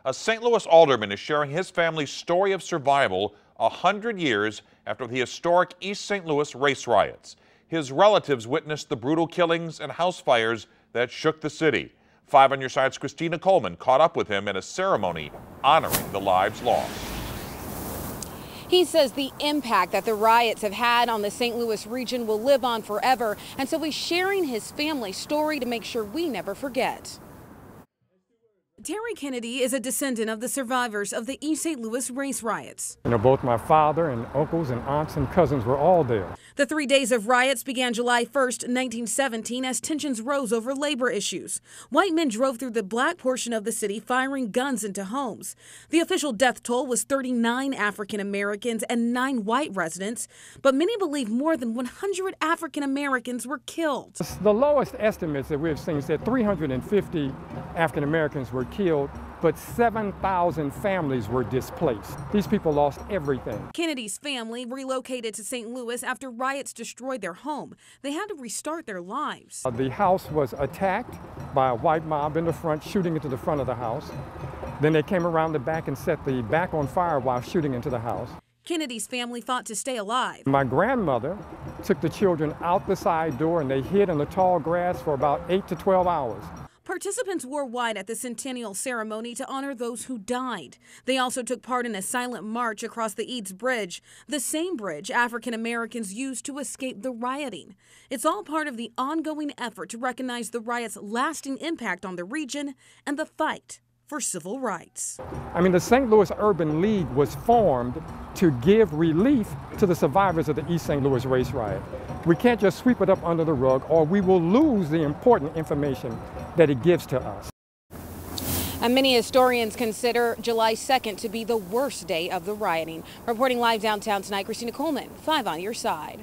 A St. Louis alderman is sharing his family's story of survival 100 years after the historic East St. Louis race riots. His relatives witnessed the brutal killings and house fires that shook the city. 5 on Your Side's Christina Coleman caught up with him in a ceremony honoring the lives lost. He says the impact that the riots have had on the St. Louis region will live on forever, and so he's sharing his family's story to make sure we never forget. Terry Kennedy is a descendant of the survivors of the East St. Louis race riots. You know, both my father and uncles and aunts and cousins were all there. The 3 days of riots began July 1st, 1917, as tensions rose over labor issues. White men drove through the black portion of the city, firing guns into homes. The official death toll was 39 African Americans and 9 white residents, but many believe more than 100 African Americans were killed. The lowest estimates that we've seen said 350 African Americans were killed, but 7,000 families were displaced. These people lost everything. Kennedy's family relocated to St. Louis after riots destroyed their home. They had to restart their lives. The house was attacked by a white mob in the front, shooting into the front of the house. Then they came around the back and set the back on fire while shooting into the house. Kennedy's family fought to stay alive. My grandmother took the children out the side door and they hid in the tall grass for about 8 to 12 hours. Participants wore white at the centennial ceremony to honor those who died. They also took part in a silent march across the Eads Bridge, the same bridge African Americans used to escape the rioting. It's all part of the ongoing effort to recognize the riot's lasting impact on the region and the fight for civil rights. I mean, the St. Louis Urban League was formed to give relief to the survivors of the East St. Louis race riot. We can't just sweep it up under the rug, or we will lose the important information that it gives to us. And many historians consider July 2nd to be the worst day of the rioting. Reporting live downtown tonight, Christina Coleman, 5 on Your Side.